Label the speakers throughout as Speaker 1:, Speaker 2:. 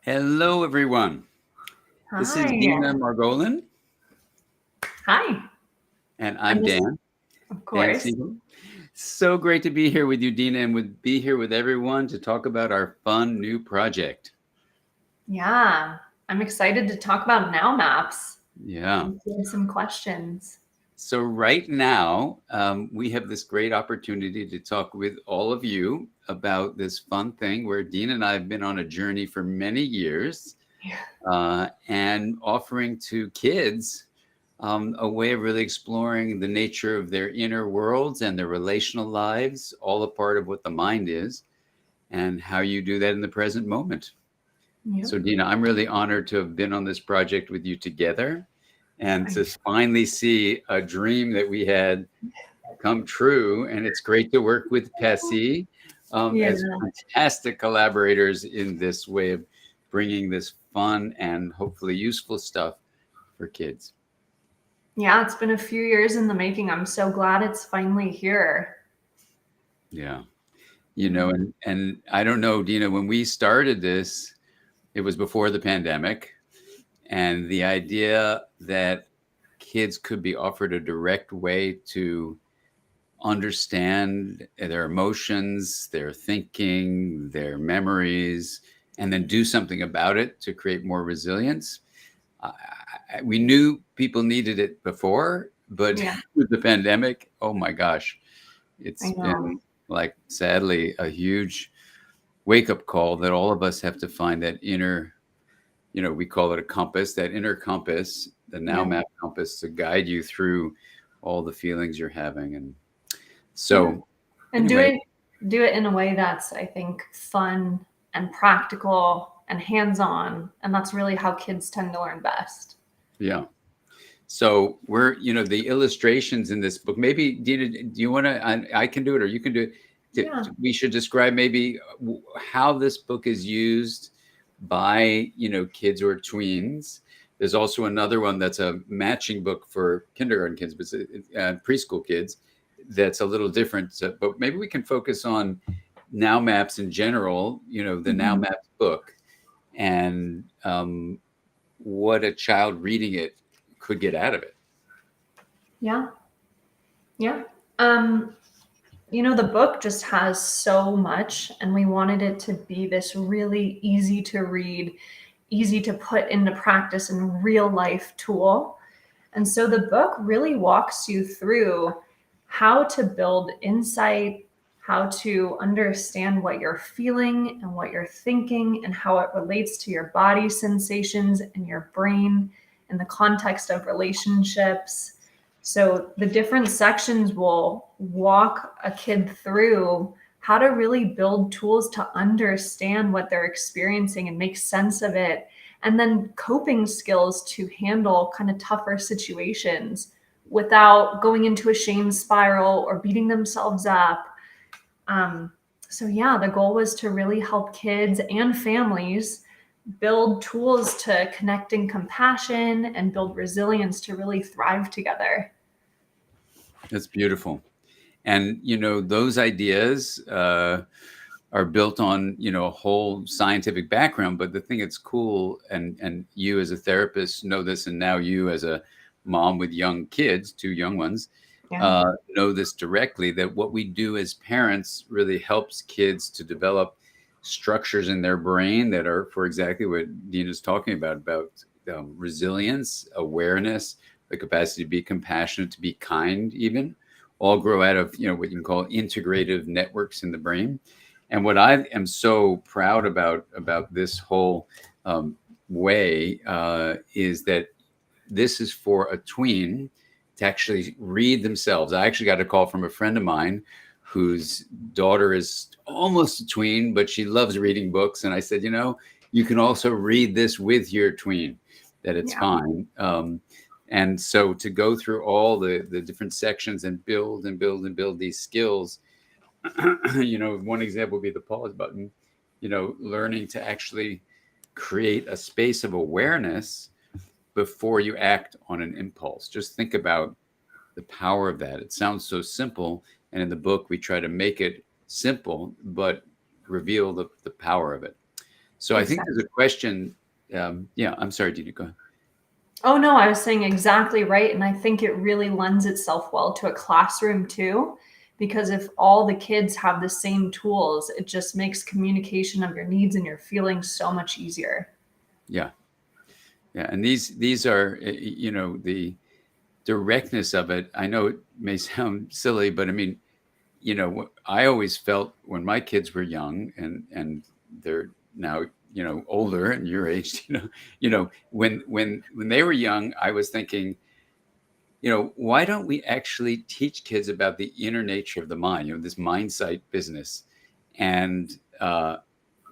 Speaker 1: Hello, everyone. This is
Speaker 2: Hi.
Speaker 1: Deena Margolin,
Speaker 2: Hi.
Speaker 1: and I'm
Speaker 2: And this,
Speaker 1: Dan,
Speaker 2: of
Speaker 1: Dan
Speaker 2: course.
Speaker 1: Siegel. So great to be here with you, Deena, and would be here with everyone to talk about our fun new project.
Speaker 2: Yeah. I'm excited to talk about NowMaps
Speaker 1: Yeah.
Speaker 2: and field some questions.
Speaker 1: So right now, we have this great opportunity to talk with all of you about this fun thing where Dean and I have been on a journey for many years, and offering to kids a way of really exploring the nature of their inner worlds and their relational lives, all a part of what the mind is, and how you do that in the present moment.
Speaker 2: Yep.
Speaker 1: So, Dina, I'm really honored to have been on this project with you together and
Speaker 2: I-
Speaker 1: to finally see a dream that we had come true. And it's great to work with Pessy
Speaker 2: Yeah.
Speaker 1: as fantastic collaborators in this way of bringing this fun and hopefully useful stuff for kids.
Speaker 2: Yeah, it's been a few years in the making. I'm so glad it's finally here.
Speaker 1: Yeah.
Speaker 2: Yeah.
Speaker 1: And I don't know, Dina, when we started this, it was before the pandemic, and the idea that kids could be offered a direct way to understand their emotions, their thinking, their memories, and then do something about it to create more resilience. We knew people needed it before, but
Speaker 2: Yeah,
Speaker 1: with the pandemic, oh my gosh,
Speaker 2: I
Speaker 1: it's
Speaker 2: know.
Speaker 1: been like sadly a huge wake up call that all of us have to find that inner, we call it a compass, that inner compass, the now
Speaker 2: Yeah.
Speaker 1: map compass to guide you through all the feelings you're having. And
Speaker 2: Yeah.
Speaker 1: so,
Speaker 2: And
Speaker 1: anyway,
Speaker 2: do it in a way that's, I think, fun and practical and hands-on. And that's really how kids tend to learn best.
Speaker 1: yeah. So we're, the illustrations in this book, maybe, Dina, do you want to, I can do it or you can do it.
Speaker 2: Yeah.
Speaker 1: We should describe maybe how this book is used by, kids or tweens. There's also another one that's a matching book for kindergarten kids, but preschool kids that's a little different. But maybe we can focus on Now Maps in general, the Now
Speaker 2: Mhm.
Speaker 1: Maps book, and what a child reading it could get out of it.
Speaker 2: Yeah. Yeah. Um, the book just has so much, and we wanted it to be this really easy to read, easy to put into practice in real life tool. And so the book really walks you through how to build insight, how to understand what you're feeling and what you're thinking, and how it relates to your body sensations and your brain in the context of relationships. So the different sections will walk a kid through how to really build tools to understand what they're experiencing and make sense of it, and then coping skills to handle kind of tougher situations without going into a shame spiral or beating themselves up. Um, so, yeah, the goal was to really help kids and families build tools to connect in compassion and build resilience to really thrive together.
Speaker 1: That's beautiful. And, those ideas are built on, a whole scientific background. But the thing that's cool, and you as a therapist know this, and now you as a mom with young kids, two young ones,
Speaker 2: Yeah.
Speaker 1: know this directly, that what we do as parents really helps kids to develop structures in their brain that are for exactly what Dina's talking about resilience, awareness, the capacity to be compassionate, to be kind, even all grow out of what you can call integrative networks in the brain. And what I am so proud about this whole way is that this is for a tween to actually read themselves. I actually got a call from a friend of mine whose daughter is almost a tween, but she loves reading books. And I said, you can also read this with your tween, that it's
Speaker 2: Yeah.
Speaker 1: fine. And so to go through all the different sections and build and build and build these skills, one example would be the pause button, learning to actually create a space of awareness before you act on an impulse. Just think about the power of that. It sounds so simple. And in the book, we try to make it simple, but reveal the power of it. So I think
Speaker 2: Exactly.
Speaker 1: there's a question. Yeah, I'm sorry, Deena, go ahead.
Speaker 2: Oh no, I was saying exactly right. And I think it really lends itself well to a classroom too, because if all the kids have the same tools, it just makes communication of your needs and your feelings so much easier.
Speaker 1: Yeah, yeah, and these are the directness of it. I know it may sound silly, but I mean, I always felt when my kids were young, and they're now older and your age, when they were young, I was thinking, why don't we actually teach kids about the inner nature of the mind, this mind sight business? And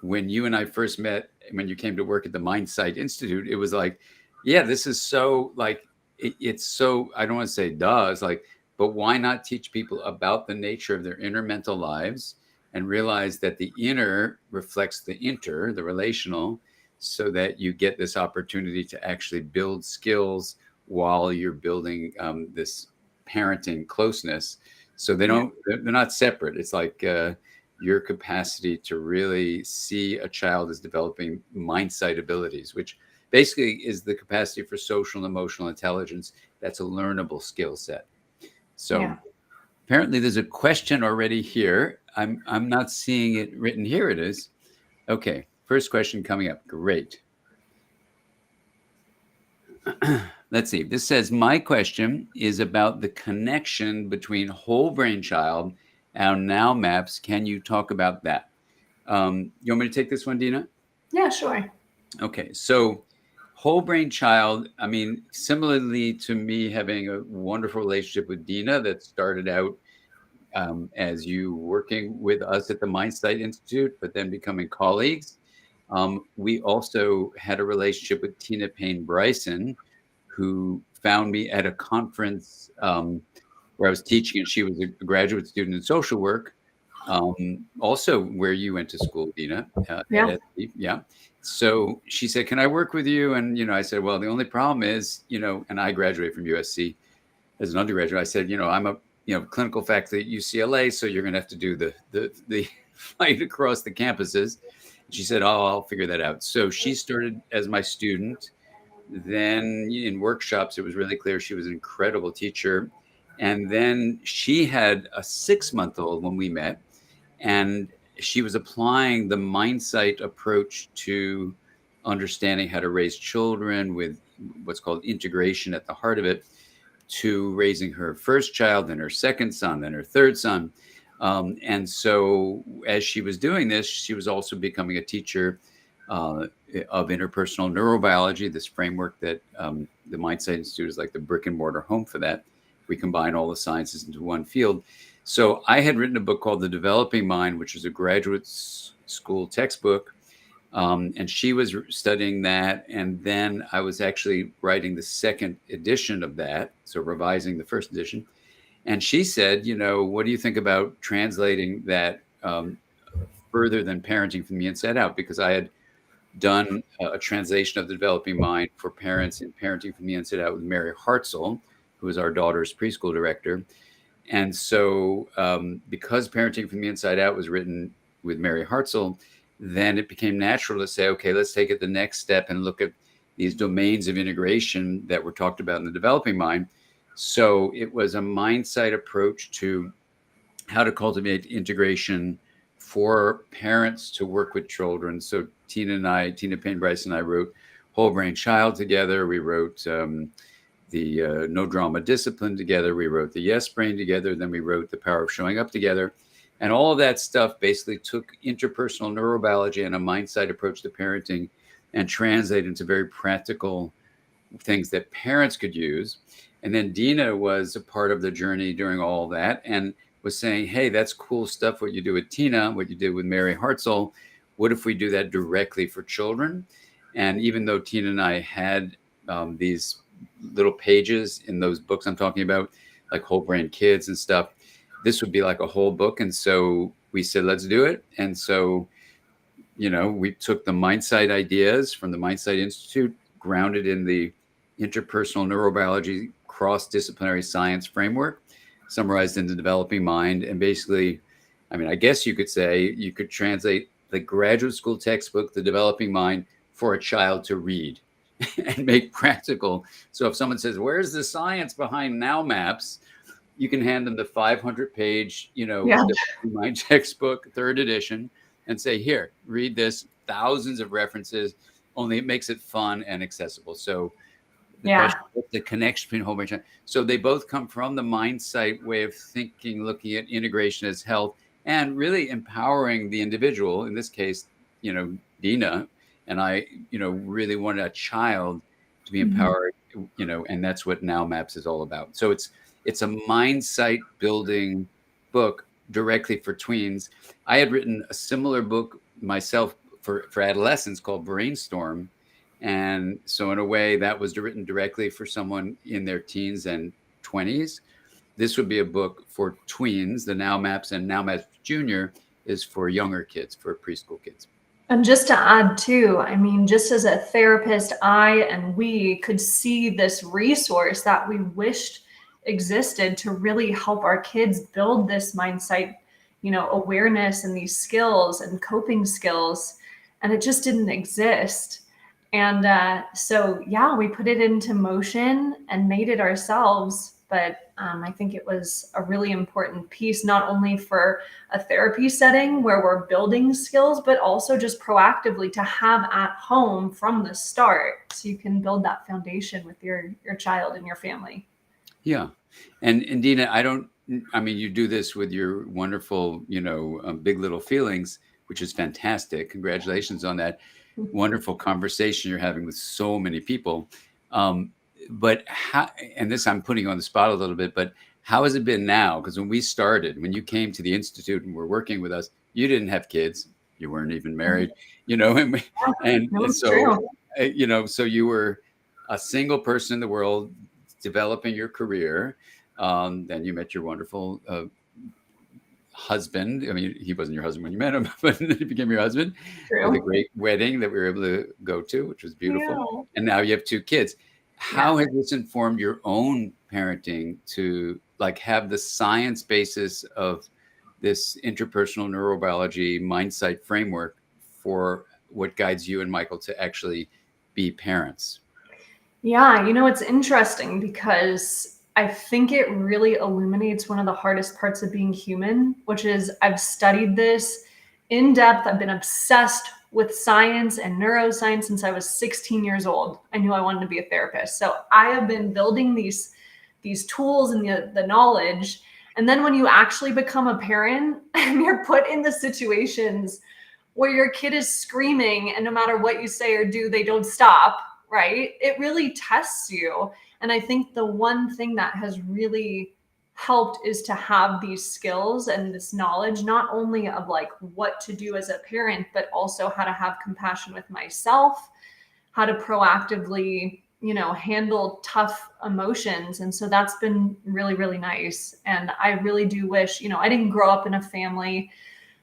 Speaker 1: when you and I first met, when you came to work at the Mind Sight Institute, it was like, yeah, this is so like, it's so, I don't want to say duh, it's like, but why not teach people about the nature of their inner mental lives and realize that the inner reflects the inter, the relational, so that you get this opportunity to actually build skills while you're building this parenting closeness. So
Speaker 2: Yeah.
Speaker 1: they're not separate. It's like, your capacity to really see a child as developing mind sight abilities, which basically is the capacity for social and emotional intelligence. That's a learnable skill set. So
Speaker 2: Yeah.
Speaker 1: apparently there's a question already here. I'm not seeing it written. Here it is. Okay, first question coming up. Great. Let's see. This says, my question is about the connection between whole brain child and NowMaps. Can you talk about that? You want me to take this one, Deena?
Speaker 2: Yeah, sure.
Speaker 1: Okay, so whole brain child, I mean, similarly to me having a wonderful relationship with Deena that started out as you working with us at the Mindsight Institute, but then becoming colleagues. We also had a relationship with Tina Payne Bryson, who found me at a conference where I was teaching, and she was a graduate student in social work, also where you went to school, Deena, at
Speaker 2: Yeah.
Speaker 1: SC. Yeah. So she said, "Can I work with you?" And I said, "Well, the only problem is, and I graduated from USC as an undergraduate. I said, I'm a clinical faculty at UCLA, so you're going to have to do the flight across the campuses." And she said, "Oh, I'll figure that out." So she started as my student. Then in workshops, it was really clear she was an incredible teacher. And then she had a 6-month-old when we met, and she was applying the mindsight approach to understanding how to raise children with what's called integration at the heart of it, to raising her first child, then her second son, then her third son. And so as she was doing this, she was also becoming a teacher uh, of interpersonal neurobiology, this framework that the Mindsight Institute is like the brick and mortar home for that. We combine all the sciences into one field. So I had written a book called The Developing Mind, which is a graduate school textbook. And she was studying that. And then I was actually writing the second edition of that, so revising the first edition. And she said, what do you think about translating that further than parenting from the inside out? Because I had done a translation of The Developing Mind for parents in Parenting from the Inside Out with Mary Hartzell, who is our daughter's preschool director. And so because Parenting from the Inside Out was written with Mary Hartzell, then it became natural to say, okay, let's take it the next step and look at these domains of integration that were talked about in The Developing Mind. So it was a mindsight approach to how to cultivate integration for parents to work with children. So Tina Payne Bryce and I wrote Whole Brain Child together. We wrote the No Drama Discipline together. We wrote the Yes Brain together. Then we wrote The Power of Showing Up together. And all of that stuff basically took interpersonal neurobiology and a mindsight approach to parenting and translated into very practical things that parents could use. And then Deena was a part of the journey during all of that and was saying, hey, that's cool stuff, what you do with Tina, what you did with Mary Hartzell. What if we do that directly for children? And even though Tina and I had these little pages in those books I'm talking about, like Whole Brain Kids and stuff, this would be like a whole book. And so we said, let's do it. And so, we took the Mindsight ideas from the Mindsight Institute, grounded in the interpersonal neurobiology cross-disciplinary science framework, summarized in The Developing Mind. And basically, I mean, I guess you could say you could translate the graduate school textbook, The Developing Mind, for a child to read and make practical. So if someone says, where's the science behind NowMaps? You can hand them the 500-page,
Speaker 2: Yeah.
Speaker 1: Developing Mind textbook, third edition, and say, here, read this, thousands of references, only it makes it fun and accessible. So the question, what's the connection between a whole bunch of, so they both come from the mindsight way of thinking, looking at integration as health, and really empowering the individual. In this case, Deena and I, really wanted a child to be empowered, and that's what NowMaps is all about. So it's a mindsight building book directly for tweens. I had written a similar book myself for adolescents called Brainstorm. And so in a way that was written directly for someone in their teens and 20s. This would be a book for tweens. The NowMaps and NowMaps Junior is for younger kids, for preschool kids.
Speaker 2: And just to add too, I mean, just as a therapist, I and we could see this resource that we wished existed to really help our kids build this mindset, awareness and these skills and coping skills. And it just didn't exist. And so, yeah, we put it into motion and made it ourselves. But I think it was a really important piece, not only for a therapy setting where we're building skills, but also just proactively to have at home from the start, so you can build that foundation with your child and your family.
Speaker 1: Yeah. And Deena, you do this with your wonderful, Big Little Feelings, which is fantastic. Congratulations on that wonderful conversation you're having with so many people. But how, and this I'm putting you on the spot a little bit, but how has it been now? Because when we started, when you came to the Institute and were working with us, you didn't have kids. You weren't even married, and so, so you were a single person in the world developing your career. Then you met your wonderful husband. I mean, he wasn't your husband when you met him, but he became your husband. With a great wedding that we were able to go to, which was beautiful. Yeah. And now you have 2 kids. How has this informed your own parenting to have the science basis of this interpersonal neurobiology mindset framework for what guides you and Michael to actually be parents?
Speaker 2: Yeah, it's interesting because I think it really illuminates one of the hardest parts of being human, which is I've studied this in depth. I've been obsessed with science and neuroscience since I was 16 years old. I knew I wanted to be a therapist. So I have been building these tools and the knowledge. And then when you actually become a parent and you're put in the situations where your kid is screaming and no matter what you say or do, they don't stop, right? It really tests you. And I think the one thing that has really helped is to have these skills and this knowledge, not only of what to do as a parent, but also how to have compassion with myself, how to proactively, handle tough emotions. And so that's been really, really nice. And I really do wish, I didn't grow up in a family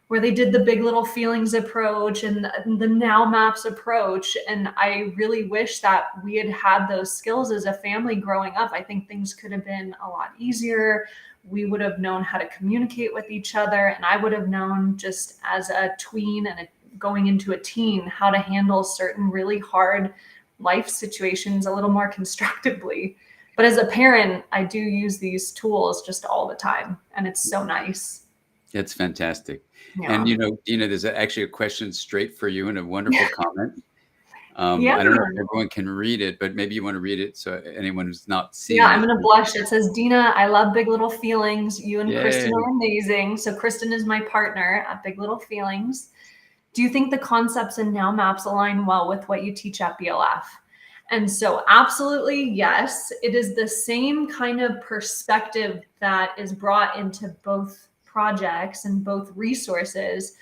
Speaker 2: where they did the Big Little Feelings approach and the NowMaps approach. And I really wish that we had had those skills as a family growing up. I think things could have been a lot easier. We would have known how to communicate with each other. And I would have known, just as a tween and going into a teen, how to handle certain really hard life situations a little more constructively. But as a parent, I do use these tools just all the time. And it's so nice.
Speaker 1: That's fantastic. Yeah. And, Deena, there's actually a question straight for you and a wonderful comment. I don't know if everyone can read it, but maybe you want to read it so anyone who's not seeing
Speaker 2: I'm going to blush. It says, Deena, I love Big Little Feelings. You and Kristen are amazing. So Kristen is my partner at Big Little Feelings. Do you think the concepts in NowMaps align well with what you teach at BLF? And so absolutely, yes. It is the same kind of perspective that is brought into both projects and both resources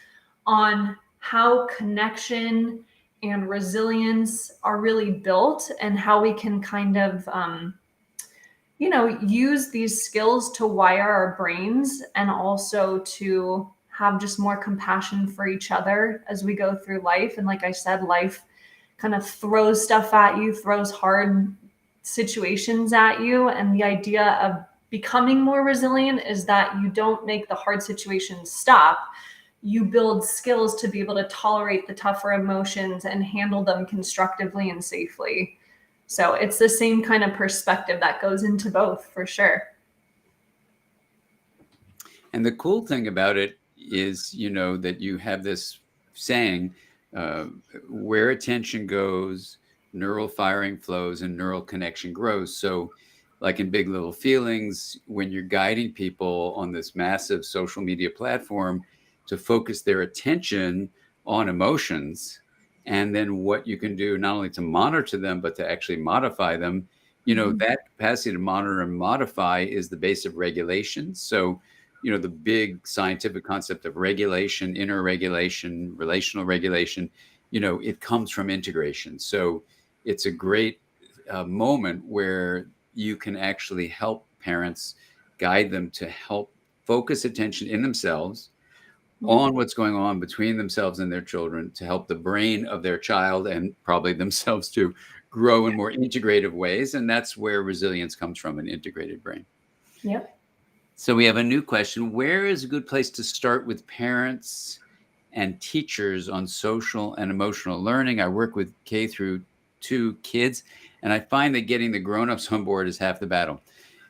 Speaker 2: on how connection and resilience are really built and how we can kind of, use these skills to wire our brains and also to have just more compassion for each other as we go through life. And like I said, life kind of throws stuff at you, throws hard situations at you. And the idea of becoming more resilient is that you don't make the hard situations stop. you build skills to be able to tolerate the tougher emotions and handle them constructively and safely. So it's the same kind of perspective that goes into both, for sure.
Speaker 1: And the cool thing about it is, that you have this saying, uh, where attention goes, neural firing flows and neural connection grows. So, like in Big Little Feelings, when you're guiding people on this massive social media platform to focus their attention on emotions, and then what you can do not only to monitor them, but to actually modify them, that capacity to monitor and modify is the base of regulation. So, the big scientific concept of regulation, inner regulation, relational regulation, it comes from integration. So it's a great moment where you can actually help parents, guide them to help focus attention in themselves on what's going on between themselves and their children, to help the brain of their child and probably themselves to grow in more integrative ways. And that's where resilience comes from, an integrated brain.
Speaker 2: Yep.
Speaker 1: So we have a new question. Where is a good place to start with parents and teachers on social and emotional learning? I work with K through 2 kids, and I find that getting the grown-ups on board is half the battle.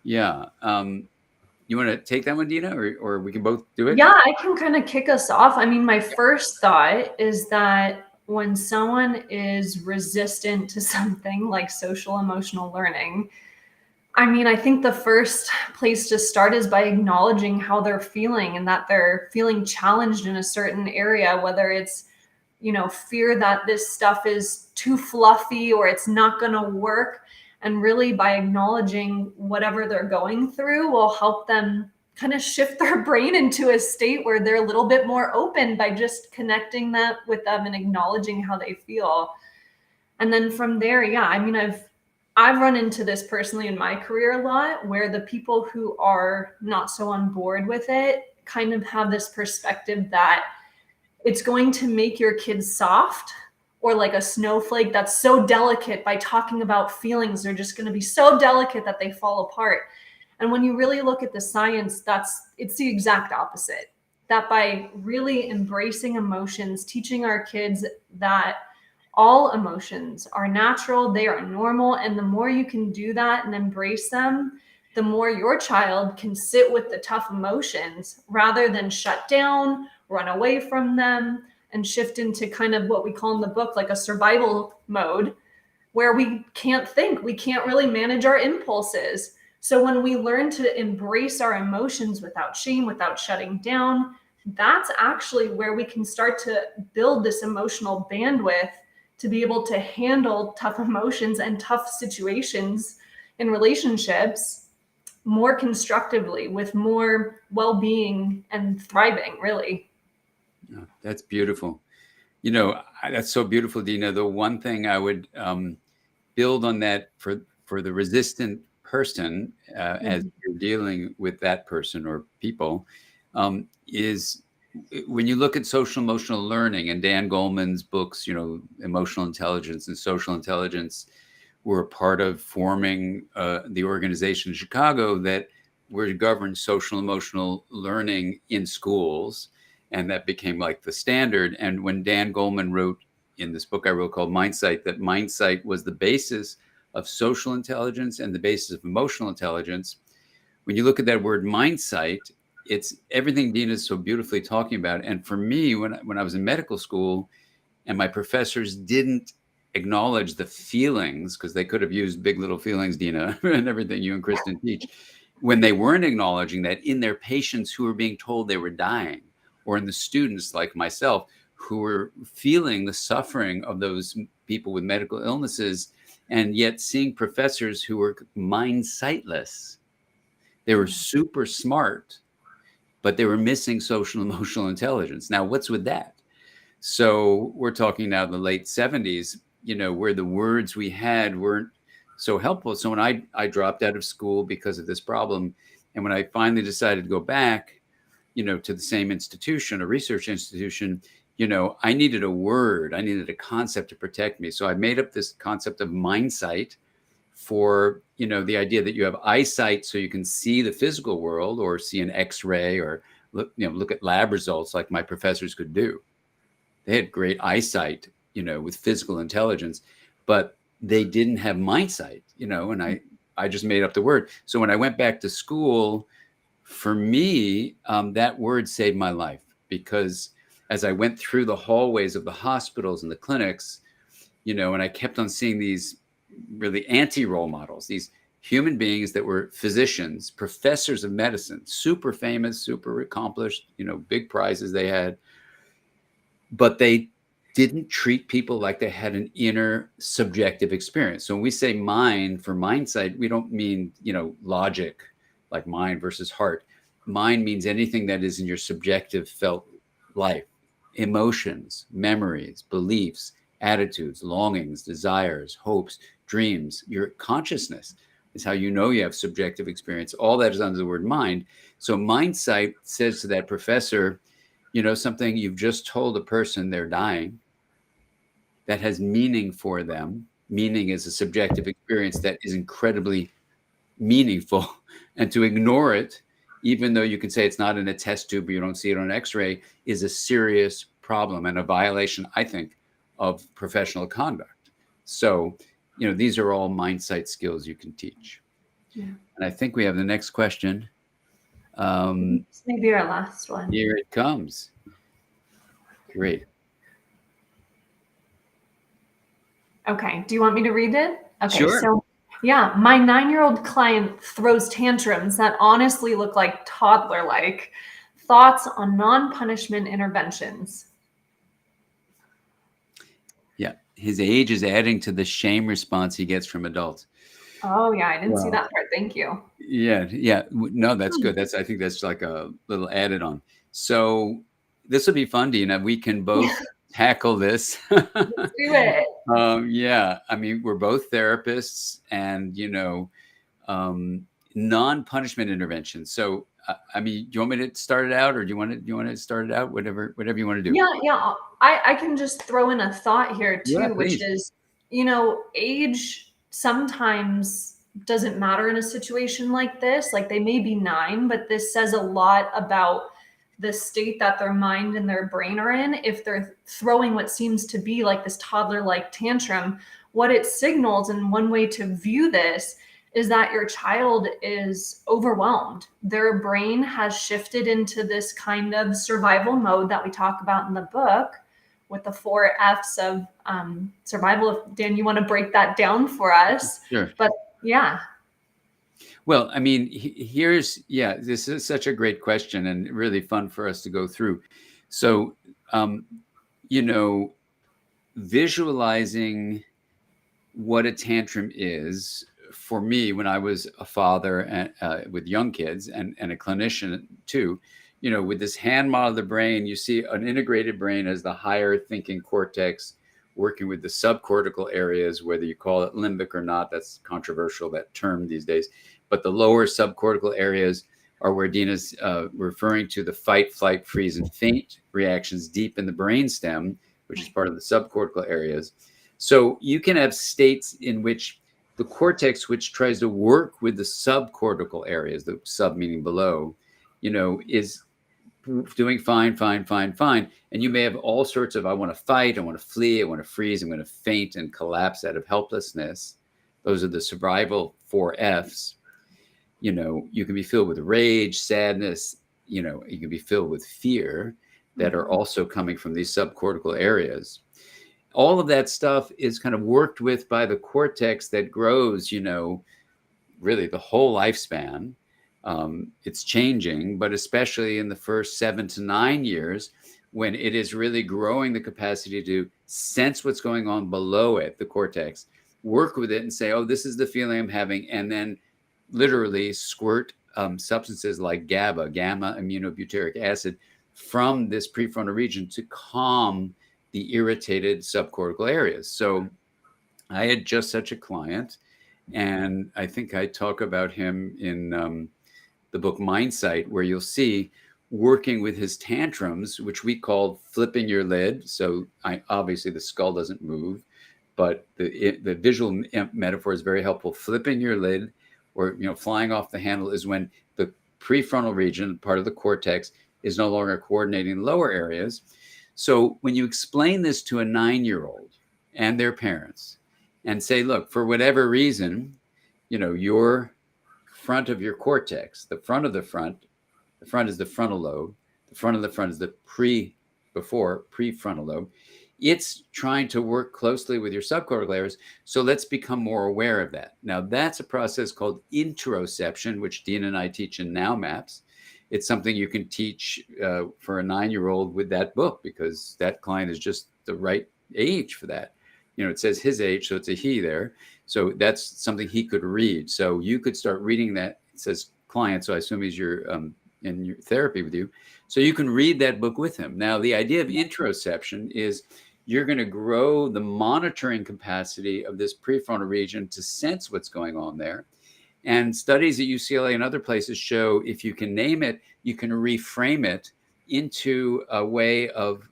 Speaker 1: Yeah. You want to take that one, Deena, or we can both do it?
Speaker 2: Yeah, I can kind of kick us off. I mean, my first thought is that when someone is resistant to something like social emotional learning, I mean, I think the first place to start is by acknowledging how they're feeling and that they're feeling challenged in a certain area, whether it's, fear that this stuff is too fluffy or it's not going to work. And really, by acknowledging whatever they're going through will help them kind of shift their brain into a state where they're a little bit more open by just connecting that with them and acknowledging how they feel. And then from there, yeah, I mean, I've run into this personally in my career a lot, where the people who are not so on board with it kind of have this perspective that it's going to make your kids soft, or like a snowflake that's so delicate. By talking about feelings, they're just going to be so delicate that they fall apart. And when you really look at the science, it's the exact opposite. That by really embracing emotions, teaching our kids that all emotions are natural, they are normal, and the more you can do that and embrace them, the more your child can sit with the tough emotions rather than shut down, run away from them, and shift into kind of what we call in the book like a survival mode, where we can't think, we can't really manage our impulses. So when we learn to embrace our emotions without shame, without shutting down, that's actually where we can start to build this emotional bandwidth to be able to handle tough emotions and tough situations in relationships more constructively, with more well-being and thriving, really.
Speaker 1: Oh, that's beautiful. That's so beautiful, Deena. The one thing I would build on that for the resistant person, as you're dealing with that person or people, is when you look at social emotional learning and Dan Goleman's books, emotional intelligence and social intelligence were a part of forming the organization in Chicago that would govern social emotional learning in schools. And that became like the standard. And when Dan Goleman wrote in this book I wrote called Mindsight, that Mindsight was the basis of social intelligence and the basis of emotional intelligence. When you look at that word mindsight, it's everything Deena's so beautifully talking about. And for me, when I was in medical school and my professors didn't acknowledge the feelings, because they could have used Big Little Feelings, Deena, and everything you and Kristen teach, when they weren't acknowledging that in their patients who were being told they were dying, or in the students like myself who were feeling the suffering of those people with medical illnesses, and yet seeing professors who were mind sightless. They were super smart, but they were missing social emotional intelligence. Now, what's with that? So we're talking now the late 70s, where the words we had weren't so helpful. So when I dropped out of school because of this problem, and when I finally decided to go back, to the same institution, a research institution, I needed a word, I needed a concept to protect me. So I made up this concept of mindsight for, the idea that you have eyesight so you can see the physical world or see an X-ray or look at lab results like my professors could do. They had great eyesight, with physical intelligence, but they didn't have mindsight, and I just made up the word. So when I went back to school, for me, that word saved my life, because as I went through the hallways of the hospitals and the clinics, and I kept on seeing these really anti-role models, these human beings that were physicians, professors of medicine, super famous, super accomplished, big prizes they had, but they didn't treat people like they had an inner subjective experience. So when we say mind for mindsight, we don't mean, logic, like mind versus heart. Mind means anything that is in your subjective felt life, emotions, memories, beliefs, attitudes, longings, desires, hopes, dreams. Your consciousness is how you have subjective experience. All that is under the word mind. So mindsight says to that professor, something you've just told a person they're dying, that has meaning for them. Meaning is a subjective experience that is incredibly meaningful. And to ignore it, even though you can say it's not in a test tube, or you don't see it on an X-ray, is a serious problem and a violation, I think, of professional conduct. So, these are all mindsight skills you can teach.
Speaker 2: Yeah.
Speaker 1: And I think we have the next question.
Speaker 2: Maybe our last one.
Speaker 1: Here it comes. Great.
Speaker 2: Okay. Do you want me to read it? Okay.
Speaker 1: Sure.
Speaker 2: So, yeah, my 9-year-old client throws tantrums that honestly look like toddler-like. Thoughts on non-punishment interventions?
Speaker 1: Yeah. His age is adding to the shame response he gets from adults.
Speaker 2: Oh, yeah. I didn't see that part. Thank you.
Speaker 1: Yeah. Yeah. No, that's good. I think that's like a little added on. So this will be fun, Deena. We can both tackle this.
Speaker 2: Let's do it.
Speaker 1: Yeah. I mean, we're both therapists, and, non-punishment intervention. So, I mean, do you want me to start it out, or do you want to start it out? Whatever you want to do.
Speaker 2: Yeah. I can just throw in a thought here too,
Speaker 1: Yeah,
Speaker 2: which
Speaker 1: please.
Speaker 2: is, age sometimes doesn't matter in a situation like this. Like, they may be 9, but this says a lot about the state that their mind and their brain are in. If they're throwing what seems to be like this toddler-like tantrum, what it signals, and one way to view this, is that your child is overwhelmed. Their brain has shifted into this kind of survival mode that we talk about in the book, with the 4 F's of survival. If, Dan, you want to break that down for us?
Speaker 1: Sure.
Speaker 2: But yeah.
Speaker 1: Well, I mean, this is such a great question, and really fun for us to go through. So, visualizing what a tantrum is, for me, when I was a father and with young kids, and a clinician too, with this hand model of the brain, you see an integrated brain as the higher thinking cortex working with the subcortical areas, whether you call it limbic or not. That's controversial, that term these days. But the lower subcortical areas are where Deena's referring to, the fight, flight, freeze, and faint reactions deep in the brainstem, which is part of the subcortical areas. So you can have states in which the cortex, which tries to work with the subcortical areas, the sub meaning below, is doing fine. And you may have all sorts of, I want to fight, I want to flee, I want to freeze, I'm going to faint and collapse out of helplessness. Those are the survival 4 F's. You can be filled with rage, sadness, you can be filled with fear, that are also coming from these subcortical areas. All of that stuff is kind of worked with by the cortex that grows, really the whole lifespan. It's changing, but especially in the first 7 to 9 years, when it is really growing the capacity to sense what's going on below it, the cortex, work with it and say, oh, this is the feeling I'm having. And then literally squirt substances like GABA, gamma aminobutyric acid, from this prefrontal region to calm the irritated subcortical areas. So I had just such a client, and I think I talk about him in the book Mindsight, where you'll see working with his tantrums, which we called flipping your lid. So obviously the skull doesn't move, but the visual metaphor is very helpful. Flipping your lid, or flying off the handle, is when the prefrontal region, part of the cortex, is no longer coordinating lower areas. So when you explain this to a 9-year-old and their parents and say, look, for whatever reason, your front of your cortex, the front of the front is the frontal lobe, the front of the front is the prefrontal lobe. It's trying to work closely with your subcortical areas. So let's become more aware of that. Now, that's a process called interoception, which Deena and I teach in NowMaps. It's something you can teach for a 9-year-old with that book, because that client is just the right age for that. It says his age, so it's a he there. So that's something he could read. So you could start reading that. It says client, so I assume he's in your therapy with you. So you can read that book with him. Now, the idea of interoception is you're going to grow the monitoring capacity of this prefrontal region to sense what's going on there. And studies at UCLA and other places show if you can name it, you can reframe it into a way of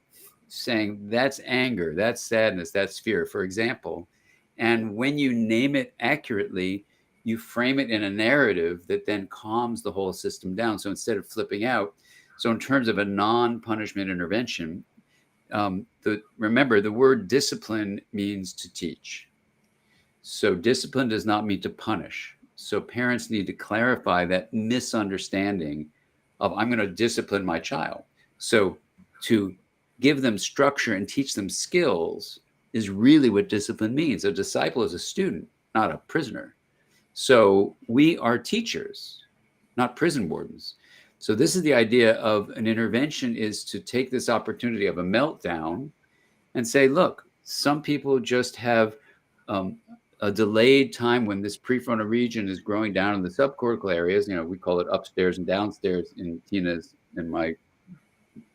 Speaker 1: saying that's anger, that's sadness, that's fear, for example. And when you name it accurately, you frame it in a narrative that then calms the whole system down. So instead of flipping out, so in terms of a non-punishment intervention, remember the word discipline means to teach. So discipline does not mean to punish. So parents need to clarify that misunderstanding of I'm going to discipline my child. So to give them structure and teach them skills is really what discipline means. A disciple is a student, not a prisoner. So we are teachers, not prison wardens. So this is the idea of an intervention, is to take this opportunity of a meltdown and say, look, some people just have a delayed time when this prefrontal region is growing down in the subcortical areas. We call it upstairs and downstairs in Tina's and my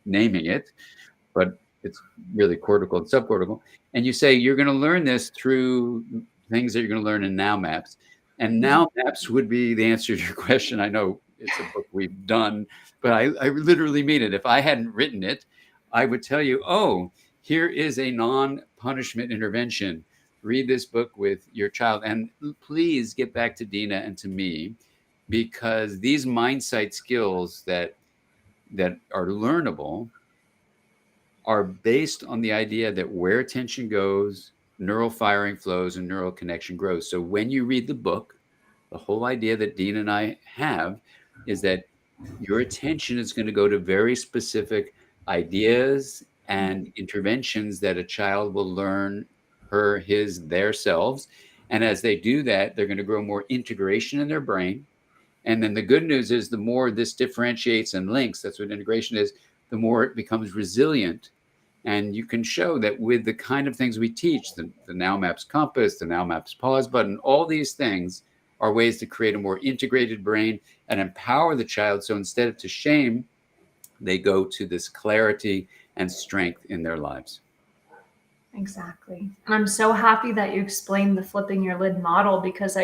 Speaker 1: naming it, but it's really cortical and subcortical. And you say, you're going to learn this through things that you're going to learn in NowMaps. And NowMaps would be the answer to your question. I know it's a book we've done, but I literally mean it. If I hadn't written it, I would tell you, oh, here is a non-punishment intervention. Read this book with your child. And please get back to Deena and to me, because these mindsight skills that are learnable are based on the idea that where attention goes, neural firing flows and neural connection grows. So when you read the book, the whole idea that Deena and I have is that your attention is going to go to very specific ideas and interventions that a child will learn their selves. And as they do that, they're going to grow more integration in their brain. And then the good news is the more this differentiates and links, that's what integration is, the more it becomes resilient. And you can show that with the kind of things we teach, the NowMaps compass, the NowMaps pause button, all these things are ways to create a more integrated brain and empower the child. So instead of to shame, they go to this clarity and strength in their lives.
Speaker 2: Exactly. And I'm so happy that you explained the flipping your lid model, because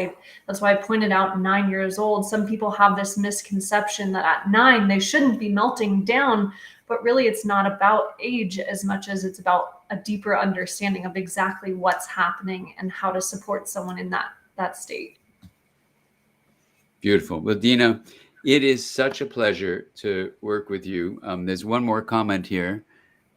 Speaker 2: that's why I pointed out 9 years old. Some people have this misconception that at 9 they shouldn't be melting down, but really it's not about age as much as it's about a deeper understanding of exactly what's happening and how to support someone in that state.
Speaker 1: Beautiful. Well, Deena, it is such a pleasure to work with you. There's one more comment here.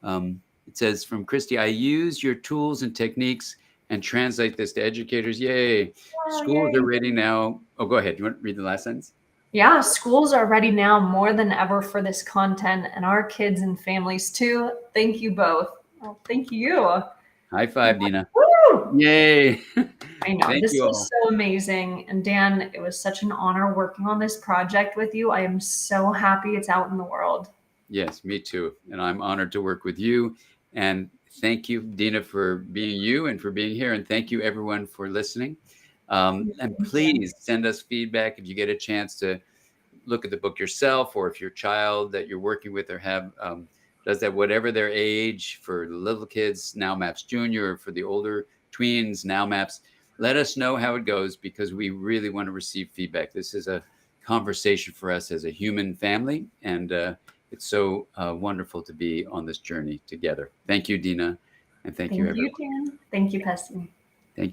Speaker 1: It says from Christy, I use your tools and techniques and translate this to educators. Yay. Schools are ready now. Oh, go ahead. You want to read the last sentence?
Speaker 2: Yeah, schools are ready now more than ever for this content, and our kids and families too. Thank you both. Oh, thank you.
Speaker 1: High five, Deena.
Speaker 2: Woo!
Speaker 1: Yay.
Speaker 2: I know. This was so amazing. And Dan, it was such an honor working on this project with you. I am so happy it's out in the world.
Speaker 1: Yes, me too. And I'm honored to work with you. And thank you, Deena, for being you and for being here. And thank you, everyone, for listening. And please send us feedback if you get a chance to look at the book yourself, or if your child that you're working with or have does that, whatever their age. For the little kids, NowMaps Junior, or for the older tweens, NowMaps. Let us know how it goes, because we really want to receive feedback. This is a conversation for us as a human family, and it's so wonderful to be on this journey together. Thank you, Deena, and thank you, everyone.
Speaker 2: Thank you, Dan. Thank you, Pesty.
Speaker 1: Thank you.